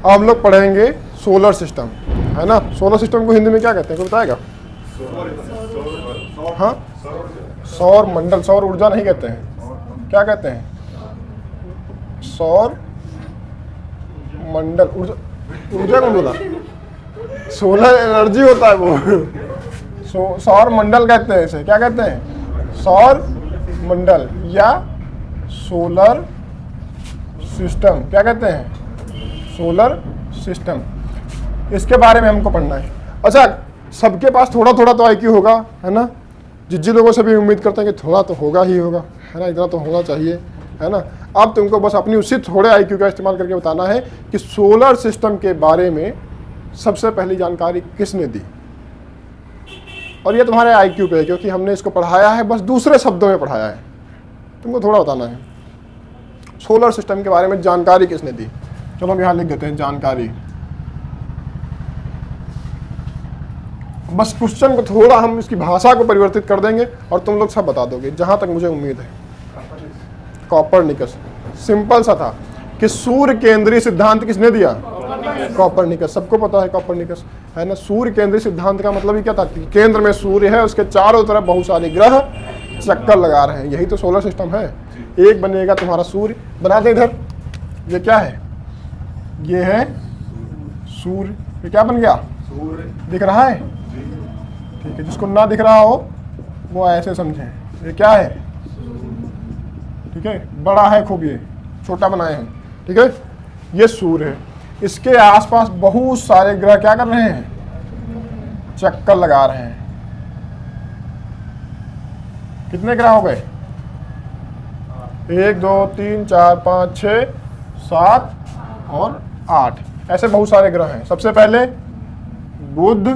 अब हम लोग पढ़ेंगे सोलर सिस्टम, है ना। सोलर सिस्टम को हिंदी में क्या कहते हैं, कोई बताएगा? हाँ, सौर मंडल, सौर ऊर्जा नहीं कहते हैं, क्या कहते हैं? सौर मंडल, ऊर्जा कौन बोला? सोलर एनर्जी होता है वो। सौर मंडल कहते हैं इसे, क्या कहते हैं? सौर मंडल या सोलर सिस्टम, क्या कहते हैं? Solar system. इसके बारे में हमको पढ़ना है। अच्छा, सबके पास थोड़ा थोड़ा तो आईक्यू होगा, है ना। जिन लोगों से भी उम्मीद करते हैं कि थोड़ा तो होगा ही होगा, है ना, इतना तो होना चाहिए, है ना। अब तुमको बस अपनी उसी थोड़े आईक्यू का इस्तेमाल करके बताना है कि सोलर सिस्टम के बारे में सबसे पहली जानकारी किसने दी। और ये तुम्हारे आईक्यू पे है, क्योंकि हमने इसको पढ़ाया है, बस दूसरे शब्दों में पढ़ाया है। तुमको थोड़ा बताना है सोलर सिस्टम के बारे में जानकारी किसने दी। चलो हम यहाँ लिख देते हैं जानकारी। बस क्वेश्चन को थोड़ा हम इसकी भाषा को परिवर्तित कर देंगे और तुम लोग सब बता दोगे, जहां तक मुझे उम्मीद है। कॉपरनिकस, सिंपल सा था कि सूर्य केंद्रीय सिद्धांत किसने दिया? कॉपरनिकस। सबको पता है कॉपरनिकस, है ना। सूर्य केंद्रीय सिद्धांत का मतलब ही क्या था? केंद्र में सूर्य है, उसके चारों तरफ बहुत सारे ग्रह चक्कर लगा रहे हैं, यही तो सोलर सिस्टम है। एक बनेगा तुम्हारा सूर्य, बना दे इधर। ये क्या है? ये है सूर्य। ये क्या बन गया? सूर्य। दिख रहा है? ठीक है, जिसको ना दिख रहा हो वो ऐसे समझे। ये क्या है? ठीक है, बड़ा है खूब, ये छोटा बनाए हैं, ठीक है। ये सूर्य है, इसके आसपास बहुत सारे ग्रह क्या कर रहे हैं? चक्कर लगा रहे हैं। कितने ग्रह हो गए? 1 2 3 4 5 6 7 और 8, ऐसे बहुत सारे ग्रह हैं। सबसे पहले बुध,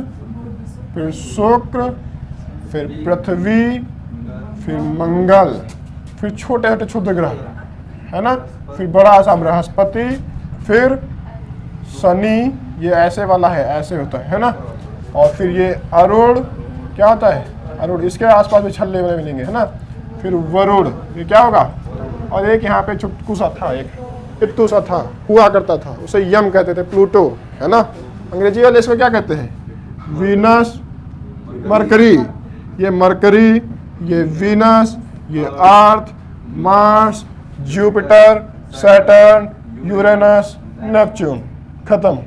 फिर शुक्र, फिर पृथ्वी, फिर मंगल, फिर छोटे छोटे क्षुद्र ग्रह, है ना। फिर बड़ा सा बृहस्पति, फिर शनि, ये ऐसे वाला है, ऐसे होता है ना। और फिर ये अरुण, क्या होता है? अरुण, इसके आसपास भी छल्ले वाले मिलेंगे, है ना। फिर वरुण, ये क्या होगा? और एक यहाँ पे चुटकू सा था, एक पित्तू सा था, हुआ करता था, उसे यम कहते थे, प्लूटो, है ना। अंग्रेजी वाले इसको क्या कहते हैं? Venus, Mercury. ये मरकरी, ये वीनस, ये earth, Mars, Jupiter, Saturn, Uranus, Neptune, खत्म।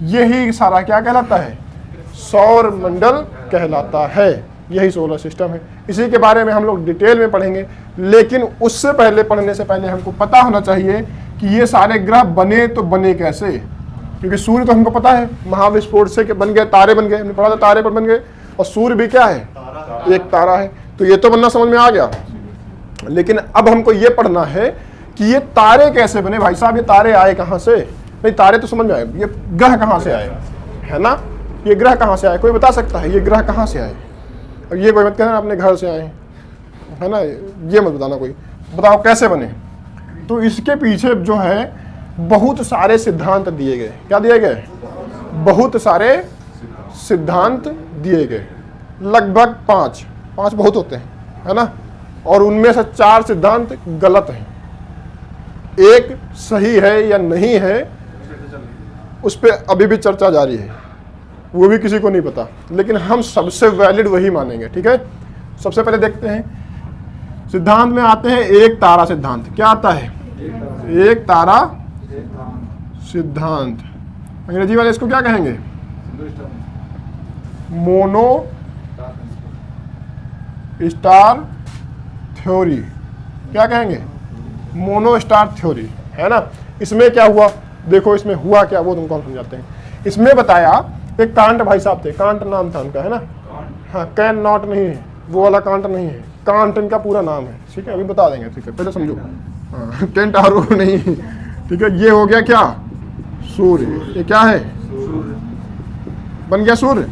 यही सारा क्या कहलाता है? सौर मंडल कहलाता है। यही सोलर सिस्टम है। इसी के बारे में हम लोग डिटेल में पढ़ेंगे, लेकिन उससे पहले, पढ़ने से पहले हमको पता होना चाहिए कि ये सारे ग्रह बने तो बने कैसे। क्योंकि सूर्य तो हमको पता है महाविस्फोट से कि बन गए, तारे बन गए, हमने पढ़ा था तारे पर बन गए। और सूर्य भी क्या है? एक तारा है। तो ये तो बनना समझ में आ गया। लेकिन अब हमको ये पढ़ना है कि ये तारे कैसे बने। भाई साहब, ये तारे आए कहाँ से? नहीं, तारे तो समझ में आए, ये ग्रह कहाँ से आए, है ना। ये ग्रह कहाँ से आए? कोई बता सकता है ये ग्रह कहाँ से आए? अब ये कोई मत कहना अपने घर से आए, है ना, ये मत बताना कोई। बताओ कैसे बने। तो इसके पीछे जो है बहुत सारे सिद्धांत दिए गए। क्या दिए गए? बहुत सारे सिद्धांत दिए गए, लगभग 5 बहुत होते हैं, है ना। और उनमें से 4 सिद्धांत गलत हैं। एक सही है या नहीं है, उस पर अभी भी चर्चा जारी है, वो भी किसी को नहीं पता। लेकिन हम सबसे वैलिड वही मानेंगे, ठीक है। सबसे पहले देखते हैं सिद्धांत में आते हैं एक तारा सिद्धांत। क्या आता है? एक तारा सिद्धांत। अंग्रेजी वाले इसको क्या कहेंगे? Mono star theory. क्या कहेंगे? मोनो स्टार थ्योरी, है ना। इसमें क्या हुआ? देखो इसमें हुआ क्या, वो तुमको हम समझाते हैं। इसमें बताया, एक कांट भाई साहब थे, कांट नाम था उनका, है ना। हाँ, कैन नॉट नहीं है, वो वाला कांट नहीं है, कांट इनका पूरा नाम है, ठीक है। अभी बता देंगे, ठीक है, पहले समझो। हाँ, केंटारो नहीं, ठीक है। ये हो गया क्या? सूर्य। ये क्या है? बन गया सूर्य।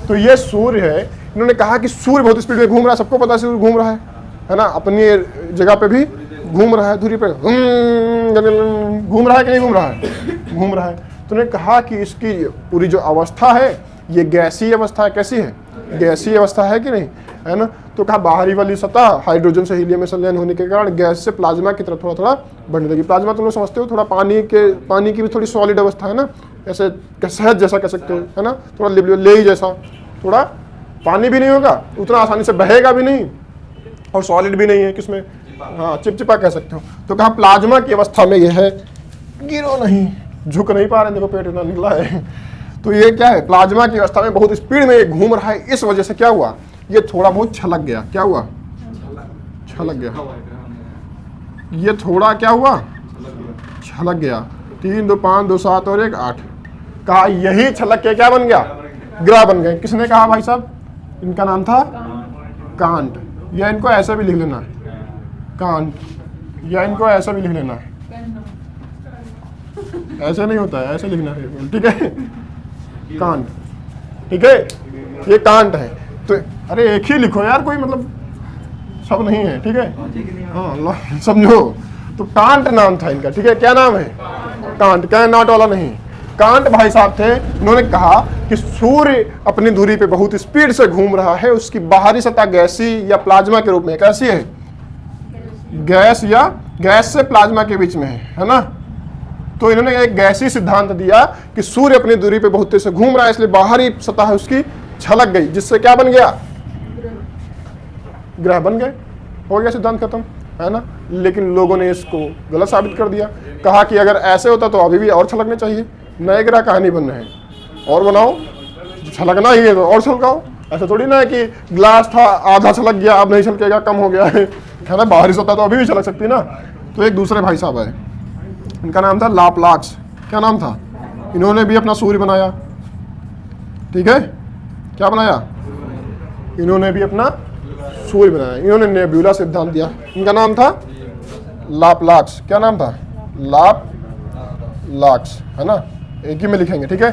तो ये सूर्य है। इन्होंने कहा कि सूर्य बहुत स्पीड में घूम रहा है, सबको पता है सूर्य घूम रहा है ना। अपनी जगह पे भी घूम रहा है, दूरी पे घूम रहा है कि नहीं घूम रहा है? घूम रहा है। तो उन्होंने कहा कि इसकी पूरी जो अवस्था है ये गैसीय अवस्था है। कैसी है? गैसीय अवस्था है कि नहीं? है ना। तो कहा बाहरी वाली सतह हाइड्रोजन से हीलियम में संलयन होने के कारण गैस से प्लाज्मा की तरफ थोड़ा थोड़ा बढ़ने लगी। प्लाज्मा तुम लोग समझते हो, थोड़ा पानी की भी थोड़ी सॉलिड अवस्था है ना, ऐसे सहज जैसा कह सकते हो, है ना, थोड़ा लेई जैसा, थोड़ा पानी भी नहीं होगा, उतना आसानी से बहेगा भी नहीं और सॉलिड भी नहीं है, किसमें, हाँ चिपचिपा कह सकते हो। तो कहा प्लाज्मा की अवस्था में यह है, गिरो नहीं, झुक नहीं पा रहे, देखो पेट इतना निकला है। तो ये क्या है, प्लाज्मा की अवस्था में बहुत स्पीड में ये घूम रहा है, इस वजह से क्या हुआ, ये थोड़ा बहुत छलक गया। क्या हुआ, छलक गया, ये थोड़ा क्या हुआ, छलक गया। 3 2 5 2 7 और 1 8। कहा यही छलक के क्या बन गया, ग्रह बन गए। किसने कहा भाई साहब, इनका नाम था कांट, या इनको ऐसे भी लिख लेना कांट, या इनको ऐसा भी लिख लेना, ऐसे नहीं होता है, ऐसे लिखना है, ठीक है, कांट, ठीक है, ये कांट है। तो अरे एक ही लिखो यार, कोई मतलब सब नहीं है, ठीक है, हाँ समझो। तो कांट नाम था इनका, ठीक है, क्या नाम है, कांट, क्या नॉट वाला नहीं। कांट भाई साहब थे, उन्होंने कहा कि सूर्य अपनी धुरी पे बहुत स्पीड से घूम रहा है, उसकी बाहरी सतह गैसी या प्लाज्मा के रूप में, कैसी है, गैस या गैस से प्लाज्मा के बीच में है ना। तो इन्होंने एक गैसी सिद्धांत दिया कि सूर्य अपनी दूरी पे बहुत तेज से घूम रहा है, इसलिए बाहरी सतह उसकी छलक गई, जिससे क्या बन गया, ग्रह बन गए, हो गया सिद्धांत खत्म, है ना। लेकिन लोगों ने इसको गलत साबित कर दिया, कहा कि अगर ऐसे होता तो अभी भी और छलकने चाहिए, नए ग्रह कहाँ नहीं बन रहे हैं, और बनाओ, छलकना ही है तो और छलकाओ। ऐसा थोड़ी ना है कि ग्लास था आधा छलक गया अब नहीं छलकेगा, कम हो गया है ना, बाहरी सतह तो अभी भी छलक सकती है ना। तो एक दूसरे भाई साहब है, इनका नाम था लाप्लाक्स, क्या नाम था, इन्होंने भी अपना सूर्य बनाया, ठीक है, क्या बनाया, इन्होंने भी अपना सूर्य बनाया, इन्होंने नेबुला सिद्धांत दिया, इनका नाम था लाप्लाक्स, क्या नाम था, लाप्लाक्स, है ना, एक ही में लिखेंगे, ठीक है।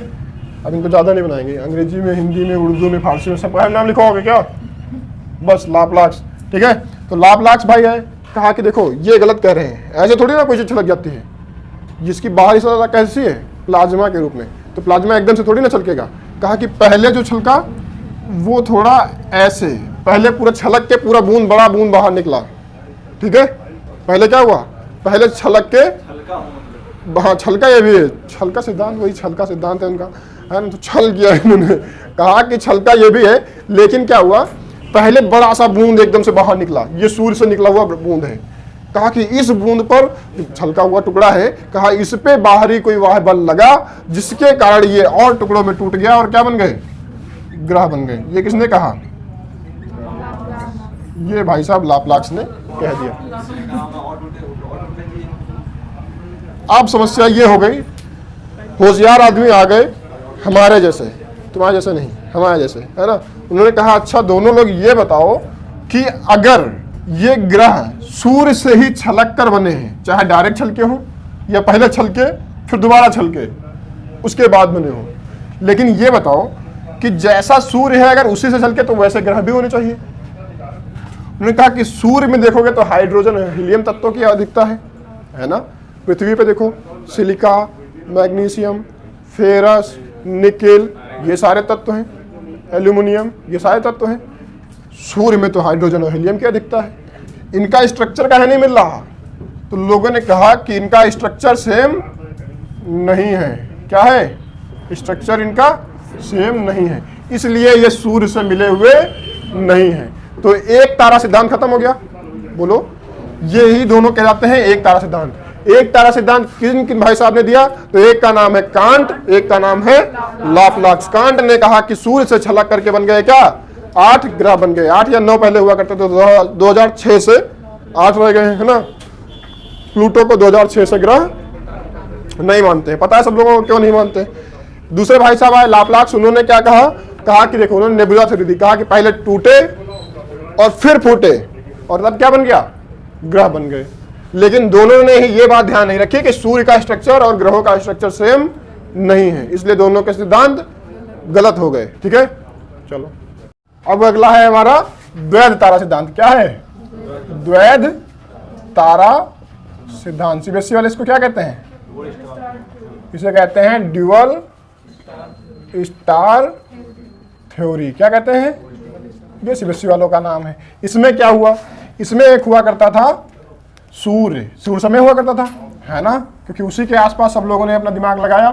अब इनको ज़्यादा नहीं बनाएंगे, अंग्रेजी में, हिंदी में, उर्दू में, फारसी में, सब नाम लिखोगे क्या, बस लाप्लाक्स, ठीक है। तो लाप्लाक्स भाई है, कहा कि देखो ये गलत कह रहे हैं, ऐसे थोड़ी ना कोई चीज छलक जाती है, जिसकी बाहरी सतह कैसी है, प्लाज्मा के रूप में, तो प्लाज्मा एकदम से थोड़ी ना छलकेगा। कहा कि पहले जो छलका वो थोड़ा ऐसे, पहले पूरा छलक के पूरा बूंद, बड़ा बूंद बाहर निकला, ठीक है, पहले क्या हुआ, पहले छलक के, हाँ छलका, ये भी है छलका सिद्धांत, वही छलका सिद्धांत है उनका, है ना, तो छल किया इन्होंने, कहा कि छलका ये भी है, लेकिन क्या हुआ, पहले बड़ा सा बूंद एकदम से बाहर निकला, ये सूर्य से निकला हुआ बूंद है। कहा कि इस बूंद पर छलका हुआ टुकड़ा है, कहा इस पे बाहरी कोई वाह बल लगा, जिसके कारण ये और टुकड़ों में टूट गया और क्या बन गए, ग्रह बन गए। ये किसने कहा, ये भाई साहब लाप्लाक्स ने कह दिया। अब समस्या ये हो गई, होशियार आदमी आ गए हमारे जैसे, तुम्हारे जैसे नहीं, हमारे जैसे, है ना। उन्होंने कहा अच्छा दोनों लोग ये बताओ कि अगर ये ग्रह सूर्य से ही छलक कर बने हैं, चाहे डायरेक्ट छलके हो या पहले छलके फिर दोबारा छलके उसके बाद बने हो, लेकिन ये बताओ कि जैसा सूर्य है अगर उसी से छलके तो वैसे ग्रह भी होने चाहिए। उन्होंने कहा कि सूर्य में देखोगे तो हाइड्रोजन हीलियम तत्वों की अधिकता है ना। पृथ्वी पे देखो सिलिका, मैग्नीशियम, फेरस, निकेल, ये सारे तत्व हैं, एल्यूमिनियम, ये सारे तत्व हैं। सूर्य में तो हाइड्रोजन और हीलियम की अधिकता है, इनका स्ट्रक्चर कहीं नहीं मिल रहा। तो लोगों ने कहा कि इनका स्ट्रक्चर सेम नहीं है। क्या है, स्ट्रक्चर इनका सेम नहीं है, इसलिए ये सूर्य से मिले हुए नहीं है। तो एक तारा सिद्धांत खत्म हो गया। बोलो, ये ही दोनों कहलाते हैं एक तारा सिद्धांत। एक तारा सिद्धांत किन किन भाई साहब ने दिया, तो एक का नाम है कांट, एक का नाम है लाप्लाक्स। कांट ने कहा कि सूर्य से छलक करके बन गए क्या, 8 ग्रह बन गए। 8 या 9 पहले हुआ करते थे, 2006 से 8 रह गए, है ना। प्लूटो को 2006 से ग्रह नहीं मानते, पता है सब लोगों को क्यों नहीं मानते। दूसरे भाई साहब आए लाप्लाक्स, उन्होंने क्या कहा कि देखो, उन्होंने नेबुला थ्योरी दी, कहा कि पहले टूटे और फिर फूटे और तब क्या बन गया, ग्रह बन गए। लेकिन दोनों ने ही ये बात ध्यान नहीं रखी कि सूर्य का स्ट्रक्चर और ग्रहों का स्ट्रक्चर सेम नहीं है, इसलिए दोनों के सिद्धांत गलत हो गए। ठीक है, चलो अब अगला है हमारा द्वैध तारा सिद्धांत। क्या है, द्वैध तारा सिद्धांत। सीबीएसई वाले इसको क्या कहते हैं, इसे कहते हैं ड्यूअल स्टार थ्योरी। क्या कहते हैं, ये सीबीएसई वालों का नाम है। इसमें क्या हुआ, इसमें एक हुआ करता था सूर्य, सूर्य समय हुआ करता था, है ना, क्योंकि उसी के आसपास सब लोगों ने अपना दिमाग लगाया,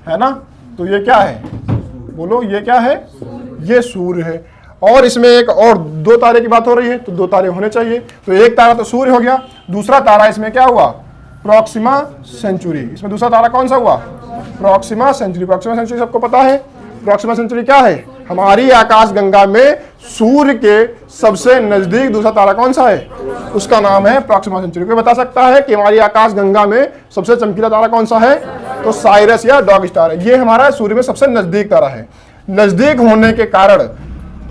है ना। तो ये क्या है, बोलो ये क्या है, ये सूर्य है। और इसमें एक और दो तारे की बात हो रही है, तो दो तारे होने चाहिए। तो एक तारा तो सूर्य हो गया, दूसरा तारा इसमें क्या हुआ, प्रॉक्सिमा सेंचुरी। इसमें दूसरा तारा कौन सा हुआ, प्रॉक्सिमा सेंचुरी। प्रॉक्सिमा सेंचुरी सबको पता है, प्रॉक्सिमा सेंचुरी क्या है, हमारी आकाश गंगा में सूर्य के सबसे नजदीक दूसरा तारा कौन सा है, उसका नाम है प्रॉक्सिमा सेंचुरी। कोई बता सकता है कि हमारी आकाश गंगा में सबसे चमकीला तारा कौन सा है, तो साइरस या डॉग स्टार है। ये हमारा सूर्य में सबसे नजदीक तारा है। नजदीक होने के कारण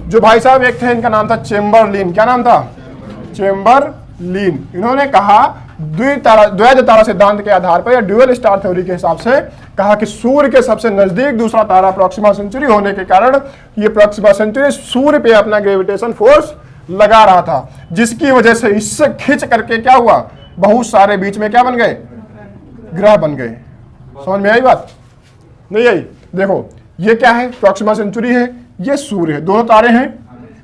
जो भाई साहब एक थे, इनका नाम था चेम्बरलिन, क्या नाम था, चेम्बरलिन। इन्होंने कहा द्वैध तारा सिद्धांत के आधार पर या ड्यूअल स्टार थ्योरी के हिसाब से कहा कि सूर्य के सबसे नजदीक दूसरा तारा प्रॉक्सिमा सेंचुरी होने के कारण ये प्रॉक्सिमा सेंचुरी सूर्य पे अपना ग्रेविटेशन फोर्स लगा रहा था, जिसकी वजह से इससे खिंच करके क्या हुआ, बहुत सारे बीच में क्या बन गए, ग्रह बन गए। समझ में आई बात, नहीं आई। देखो ये क्या है, प्रॉक्सिमा सेंचुरी है, ये सूर्य है, दोनों तारे हैं,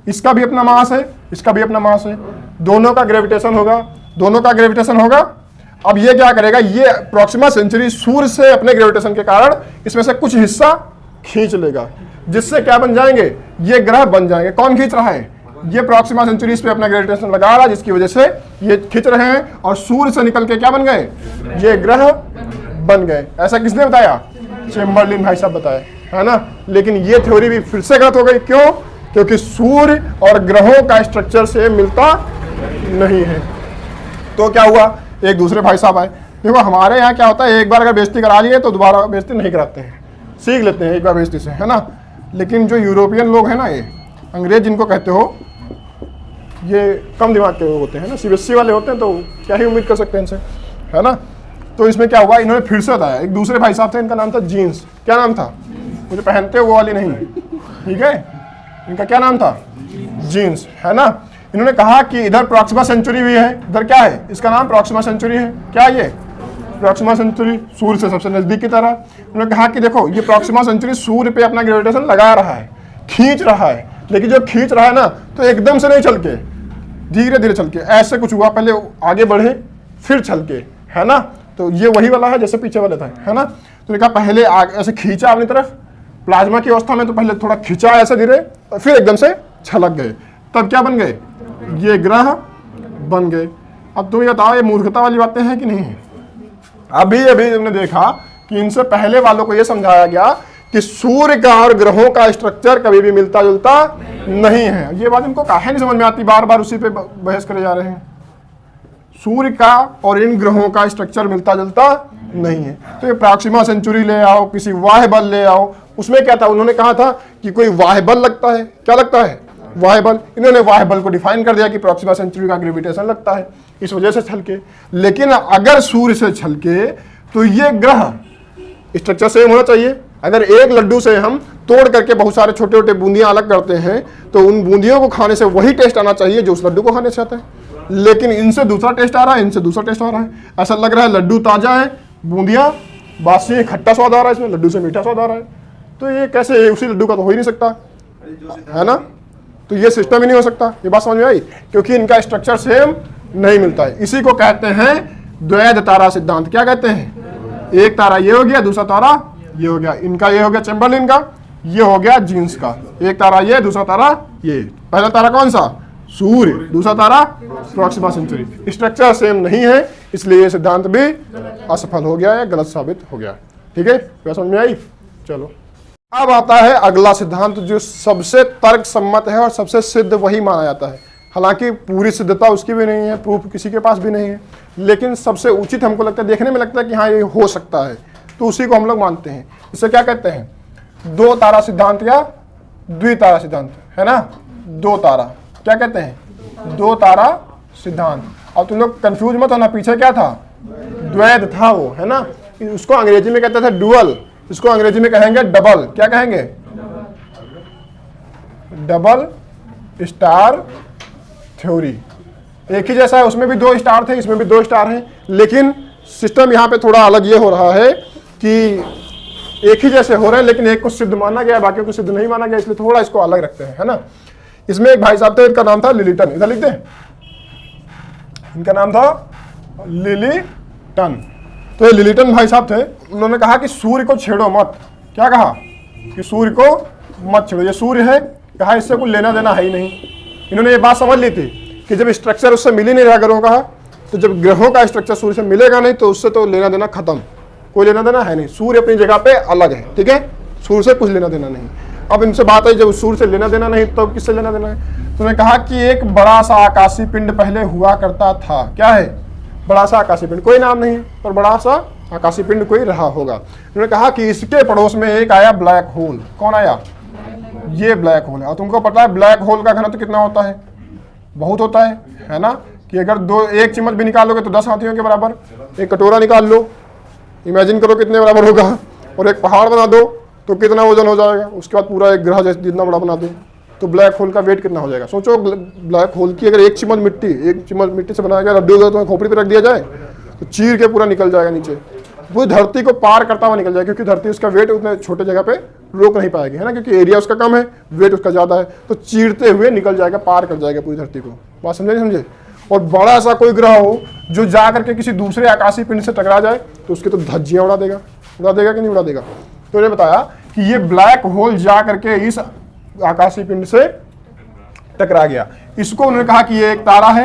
इसका भी अपना मास है, इसका भी अपना मास है, दोनों का ग्रेविटेशन होगा, दोनों का ग्रेविटेशन होगा। अब ये क्या करेगा, ये प्रॉक्सिमा सेंचुरी सूर्य से अपने ग्रेविटेशन के कारण इसमें से कुछ हिस्सा खींच लेगा, जिससे क्या बन जाएंगे, ये ग्रह बन जाएंगे। कौन खींच रहा है, ये प्रॉक्सिमा सेंचुरी इस पे अपना ग्रेविटेशन लगा रहा है, जिसकी वजह से ये खींच रहे हैं और सूर्य से निकल के क्या बन गए, ये ग्रह बन गए। ऐसा किसने बताया, चेम्बरलिन भाई साहब बताए, है ना। लेकिन ये थ्योरी भी फिर से गलत हो गई, क्यों, क्योंकि सूर्य और ग्रहों का स्ट्रक्चर से मिलता नहीं है। तो क्या हुआ, एक दूसरे भाई साहब आए। देखो हमारे यहाँ क्या होता है, एक बार अगर बेइज्जती करा लिए तो दोबारा बेइज्जती नहीं कराते हैं, सीख लेते हैं एक बार बेइज्जती से, है ना। लेकिन जो यूरोपियन लोग हैं ना, ये अंग्रेज जिनको कहते हो, ये कम दिमाग के लोग होते हैं ना, सीबीएसई वाले होते हैं, तो क्या ही उम्मीद कर सकते हैं इनसे, है ना। तो इसमें क्या हुआ, इन्होंने फिर से बताया, एक दूसरे भाई साहब थे, इनका नाम था जीन्स। क्या नाम था, मुझे पहनते वो वाली नहीं, ठीक है, इनका क्या नाम था, जीन्स, है ना। इन्होंने कहा कि इधर प्रॉक्सिमा सेंचुरी भी है, इधर क्या है, इसका नाम प्रॉक्सिमा सेंचुरी है। क्या ये प्रॉक्सिमा सेंचुरी, सूर्य से सबसे नजदीक की तरह। उन्होंने कहा कि देखो ये प्रॉक्सिमा सेंचुरी सूर्य पे अपना ग्रेविटेशन लगा रहा है, खींच रहा है, लेकिन जो खींच रहा है ना, तो एकदम से नहीं चल के, धीरे धीरे चल के, ऐसे कुछ हुआ, पहले आगे बढ़े फिर चल के, है ना। तो ये वही वाला है जैसे पीछे वाले था, है ना। तो कहा पहले ऐसे खींचा अपनी तरफ, प्लाज्मा की अवस्था में तो पहले थोड़ा खींचा ऐसे धीरे, और फिर एकदम से छलक गए, तब क्या बन गए, ये ग्रह बन गए। अब तुम ये बताओ, ये मूर्खता वाली बातें हैं कि नहीं है। अभी अभी तुमने देखा कि इनसे पहले वालों को यह समझाया गया कि सूर्य का और ग्रहों का स्ट्रक्चर कभी भी मिलता जुलता नहीं है। ये बात इनको काहे नहीं समझ में आती, बार बार उसी पे बहस करे जा रहे हैं। सूर्य का और इन ग्रहों का स्ट्रक्चर मिलता जुलता नहीं है। तो ये प्रॉक्सिमा सेंचुरी ले आओ, किसी वाह्य बल ले आओ, उसमें क्या था, उन्होंने कहा था कि कोई वाह्य बल लगता है। क्या लगता है, वाह्य बल। इन्होंने वाह्य बल को डिफाइन कर दिया कि प्रॉक्सिमा सेंचुरी का ग्रेविटेशन लगता है, इस वजह से छलके। लेकिन अगर सूर्य से छलके तो ये ग्रह स्ट्रक्चर सेम होना चाहिए। अगर एक लड्डू से हम तोड़ करके बहुत सारे छोटे छोटे बूंदियां अलग करते हैं, तो उन बूंदियों को खाने से वही टेस्ट आना चाहिए जो उस लड्डू को खाने से आता है। लेकिन इनसे दूसरा टेस्ट आ रहा है, इनसे दूसरा टेस्ट आ रहा है। ऐसा लग रहा है लड्डू ताजा है, बूंदियां बासी, खट्टा स्वाद आ रहा है इसमें, लड्डू से मीठा स्वाद आ रहा है। तो ये कैसे, उसी लड्डू का तो हो ही नहीं सकता, है ना। तो ये सिस्टम ही नहीं हो सकता। ये बात समझ में आई, क्योंकि इनका स्ट्रक्चर सेम नहीं मिलता है। इसी को कहते हैं द्वैध तारा सिद्धांत। क्या कहते हैं, एक तारा ये हो गया, दूसरा तारा ये हो गया। इनका ये हो गया चेम्बरलिन का, ये हो गया जीन्स का। एक तारा ये, दूसरा तारा ये। पहला तारा कौन सा, सूर्य, दूसरा तारा प्रॉक्सिमा सेंचुरी। स्ट्रक्चर सेम नहीं है, इसलिए ये सिद्धांत भी असफल हो गया या गलत साबित हो गया। ठीक है, क्या समझ में आई। चलो अब आता है अगला सिद्धांत, जो सबसे तर्क सम्मत है और सबसे सिद्ध वही माना जाता है। हालांकि पूरी सिद्धता उसकी भी नहीं है, प्रूफ किसी के पास भी नहीं है, लेकिन सबसे उचित हमको लगता है, देखने में लगता है कि हाँ ये हो सकता है, तो उसी को हम लोग मानते हैं। इसे क्या कहते हैं, दो तारा सिद्धांत या द्वितारा सिद्धांत, है ना। दो तारा क्या कहते हैं, दो तारा सिद्धांत। अब तुम लोग कंफ्यूज मत होना, पीछे क्या था, द्वैध था वो, है ना। उसको अंग्रेजी में कहते थे डुअल, इसको अंग्रेजी में कहेंगे डबल। क्या कहेंगे, डबल स्टार थ्योरी। एक ही जैसा है, उसमें भी दो स्टार थे, इसमें भी दो स्टार हैं, लेकिन सिस्टम यहाँ पे थोड़ा अलग ये हो रहा है कि एक ही जैसे हो रहे हैं, लेकिन एक को सिद्ध माना गया, बाकी को सिद्ध नहीं माना गया, इसलिए थोड़ा इसको अलग रखते हैं, है ना। इसमें एक भाई साहब थे, इनका नाम था लिलिटन, इधर लिख दे, इनका नाम था लिलिटन। तो ये लिलिटन भाई साहब थे, उन्होंने कहा कि सूर्य को छेड़ो मत। क्या कहा कि सूर्य को मत छेड़ो, ये सूर्य है, कहा इससे कुछ लेना देना है ही नहीं। इन्होंने ये बात समझ ली थी कि जब स्ट्रक्चर उससे मिल ही नहीं रहा ग्रहों का, तो जब ग्रहों का स्ट्रक्चर सूर्य से मिलेगा नहीं तो उससे तो लेना देना खत्म, कोई लेना देना है नहीं। सूर्य अपनी जगह पे अलग है, ठीक है, सूर्य से कुछ लेना देना नहीं। अब इनसे बात आई जब सूर्य से लेना देना नहीं तो किससे लेना देना है। तो उन्होंने कहा कि एक बड़ा सा आकाशीय पिंड पहले हुआ करता था। क्या है? बड़ा सा आकाशीय पिंड, कोई नाम नहीं है पर बड़ा सा आकाशीय पिंड कोई रहा होगा। उन्होंने कहा कि इसके पड़ोस में एक आया ब्लैक होल। कौन आया? ये ब्लैक होल है। और तुमको पता है ब्लैक होल का घनत्व कितना होता है? बहुत होता है ना, कि अगर एक चम्मच भी निकालोगे तो 10 हाथियों के बराबर। एक कटोरा निकाल लो, इमेजिन करो कितने बराबर होगा, और एक पहाड़ बना दो तो कितना वजन हो जाएगा। उसके बाद पूरा एक ग्रह जैसे जितना बड़ा बना दो तो ब्लैक होल का वेट कितना हो जाएगा। सोचो ब्लैक होल की अगर एक चिम्मच मिट्टी से बनाया गया लड्डू हो तो खोपड़ी पे रख दिया जाए तो चीर के पूरा निकल जाएगा नीचे, पूरी धरती को पार करता हुआ निकल जाएगा, क्योंकि धरती उसका वेट उतने छोटे जगह पे रोक नहीं पाएगी, है ना, क्योंकि एरिया उसका कम है, वेट उसका ज़्यादा है, तो चीरते हुए निकल जाएगा, पार कर जाएगा पूरी धरती को। बात समझे नहीं समझे? और बड़ा सा कोई ग्रह हो जो जा करके किसी दूसरे आकाशीय पिंड से टकरा जाए तो उसकी तो धज्जियाँ उड़ा देगा कि नहीं उड़ा देगा। तो उन्होंने बताया कि ये ब्लैक होल जा करके इस आकाशीय पिंड से टकरा गया। इसको उन्होंने कहा कि ये एक तारा है,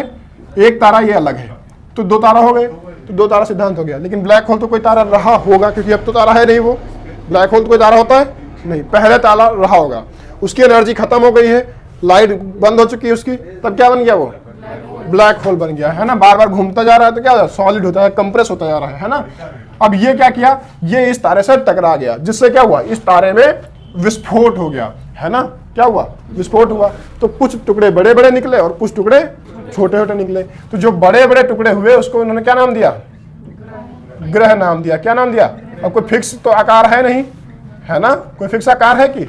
एक तारा ये अलग है, तो दो तारा हो गए, तो दो तारा सिद्धांत हो गया। लेकिन ब्लैक होल तो कोई तारा रहा होगा, क्योंकि अब तो तारा है नहीं, वो ब्लैक होल तो कोई तारा होता है नहीं, पहले तारा रहा होगा, उसकी एनर्जी खत्म हो गई है, लाइट बंद हो चुकी है उसकी, तब क्या बन गया? वो ब्लैक होल बन गया, है ना। बार बार घूमता जा रहा है तो क्या सॉलिड होता है, कंप्रेस होता जा रहा है ना। अब ये क्या किया? ये इस तारे से टकरा गया, जिससे क्या हुआ? इस तारे में विस्फोट हो गया, है ना। क्या हुआ? विस्फोट हुआ। तो कुछ टुकड़े बड़े बड़े निकले और कुछ टुकड़े छोटे छोटे निकले। तो जो बड़े बड़े टुकड़े हुए उसको उन्होंने क्या नाम दिया? ग्रह नाम दिया। क्या नाम दिया? अब कोई फिक्स तो आकार है नहीं, है ना, कोई फिक्स आकार है कि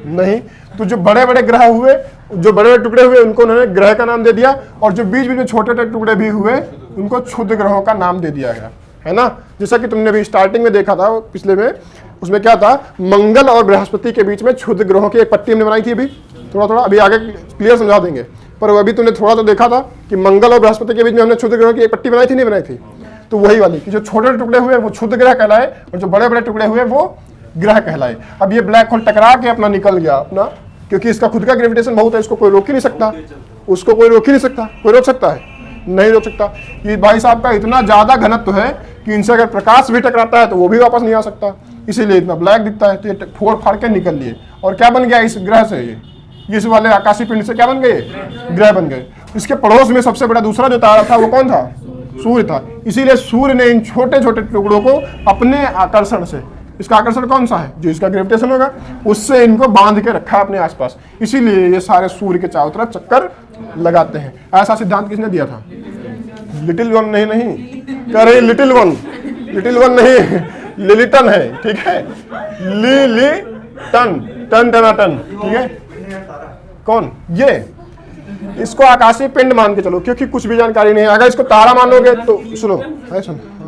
नहीं। तो जो बड़े बड़े ग्रह हुए, जो बड़े बड़े टुकड़े हुए उनको उन्होंने ग्रह का नाम दे दिया, और जो बीच बीच में छोटे छोटे टुकड़े भी हुए उनको क्षुद्र ग्रहों का नाम दे दिया गया, है ना। जैसा कि तुमने भी स्टार्टिंग में देखा था पिछले में, उसमें क्या था? मंगल और बृहस्पति के बीच में क्षुद्र ग्रहों की एक पट्टी हमने बनाई थी। अभी थोड़ा अभी आगे क्लियर समझा देंगे, पर अभी तुमने थोड़ा तो देखा था कि मंगल और बृहस्पति के बीच में हमने क्षुद्र ग्रहों की एक पट्टी बनाई थी, नहीं बनाई थी? तो वही वाली कि जो छोटे टुकड़े हुए वो क्षुद्र ग्रह कहलाए और जो बड़े बड़े टुकड़े हुए वो ग्रह कहलाए। अब ये ब्लैक होल टकरा के अपना निकल गया अपना, क्योंकि इसका खुद का ग्रेविटेशन बहुत है, इसको कोई रोक ही नहीं सकता, उसको कोई रोक ही नहीं सकता। कोई रोक सकता है? नहीं रोक सकता। ये भाई साहब का इतना ज्यादा घनत्व है कि इनसे अगर प्रकाश भी टकराता है तो वो भी वापस नहीं आ सकता, इसीलिए इतना ब्लैक दिखता है। तो ये फोड़ फाड़ के निकल लिए, और क्या बन गया? इस ग्रह से, ये इस वाले आकाशीय पिंड से क्या बन गए? ग्रह बन गए। इसके पड़ोस में सबसे बड़ा दूसरा जो तारा था वो कौन था? सूर्य था। इसीलिए सूर्य ने इन छोटे छोटे टुकड़ों को अपने आकर्षण से, इसका आकर्षण कौन सा है? जो इसका ग्रेविटेशन होगा, उससे इनको बांध के रखा अपने आसपास। इसीलिए ये सारे सूर्य के चारों तरफ चक्कर लगाते हैं। ऐसा सिद्धांत किसने दिया था? लिटिल वन नहीं कह रही, लिटिल वन नहीं, लिलिटन है, ठीक है, लिलिटन, टन टनाटन, ठीक है। कौन? ये। इसको आकाशीय पिंड मान के चलो, क्योंकि कुछ भी जानकारी नहीं है। अगर इसको तारा मानोगे तो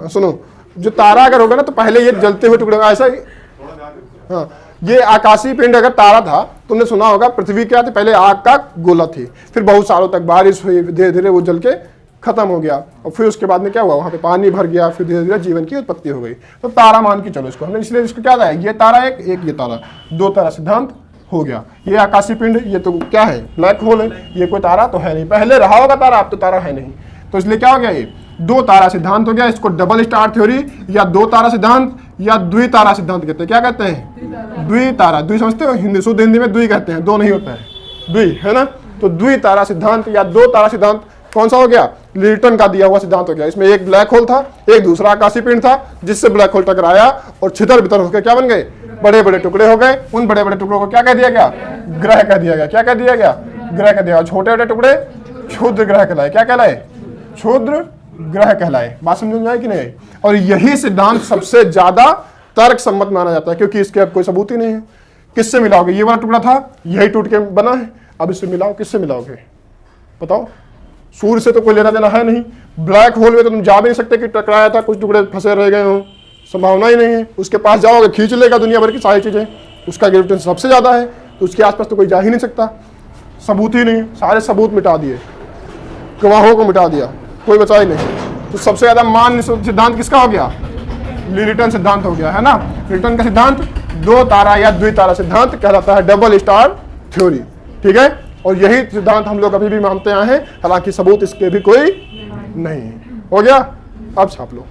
सुनो, जो तारा अगर होगा ना तो पहले ये जलते हुए टुकड़े, ऐसा ही। हाँ, ये आकाशीय पिंड अगर तारा था, तुमने सुना होगा पृथ्वी क्या थी? पहले आग का गोला थी, फिर बहुत सालों तक बारिश हुई, धीरे धीरे वो जल के खत्म हो गया, और फिर उसके बाद में क्या हुआ? वहां पे पानी भर गया, फिर धीरे धीरे जीवन की उत्पत्ति हो गई। तो तारा मान के चलो इसको हमने, इसलिए इसको क्या था? ये तारा एक ये तारा, दो तारा सिद्धांत हो गया। ये आकाशीय पिंड, ये तो क्या है? ब्लैक होल है। ये कोई तारा तो है नहीं, पहले रहा होगा तारा, अब तो तारा है नहीं। तो इसलिए क्या हो गया? ये दो तारा सिद्धांत हो गया। इसको डबल स्टार थ्योरी या दो तारा सिद्धांत या द्वितारा सिद्धांत कहते हैं। क्या कहते हैं? द्वितारा। द्वि समझते हो? हिंदी, शुद्ध हिंदी में द्वि कहते हैं, दो नहीं होता है, द्वि, है ना। तो द्वितारा सिद्धांत या दो तारा सिद्धांत कौन सा हो गया? लिलिटन का दिया हुआ सिद्धांत हो गया। इसमें एक ब्लैक होल था, एक दूसरा आकाशीय पिंड था, जिससे ब्लैक होल टकराया और छितर बितर होकर क्या बन गए? बड़े बड़े टुकड़े हो गए। उन बड़े बड़े टुकड़ों को क्या कह दिया गया? ग्रह कह दिया गया। क्या कह दिया गया? ग्रह कह दिया। छोटे छोटे टुकड़े क्षुद्र ग्रह कहलाए। क्या कहलाए? क्षुद्र ग्रह कहलाए। बात समझ में आई कि नहीं? और यही सिद्धांत सबसे ज्यादा तर्क सम्मत माना जाता है, क्योंकि इसके अब कोई सबूत ही नहीं है। किससे मिलाओगे? ये वाला टुकड़ा था, यही टूट के बना है, अब इससे मिलाओ, किससे मिलाओगे? बताओ। सूर्य से तो कोई लेना देना है नहीं, ब्लैक होल में तो तुम जा भी नहीं सकते कि टकराया था, कुछ टुकड़े फंसे रह गए हो, संभावना ही नहीं है। उसके पास जाओगे खींच लेगा दुनिया भर की सारी चीजें, उसका ग्रेविटेशन सबसे ज्यादा है, तो उसके आसपास तो कोई जा ही नहीं सकता। सबूत ही नहीं, सारे सबूत मिटा दिए, गवाहों को मिटा दिया, कोई बचा ही नहीं। तो सबसे ज्यादा मान्य सिद्धांत किसका हो गया? लिलिटन सिद्धांत हो गया, है ना। लिलिटन का सिद्धांत दो तारा या द्वितारा सिद्धांत कहलाता है, डबल स्टार थ्योरी, ठीक है। और यही सिद्धांत हम लोग अभी भी मानते आए हैं, हालांकि सबूत इसके भी कोई नहीं। हो गया, अब छाप लो।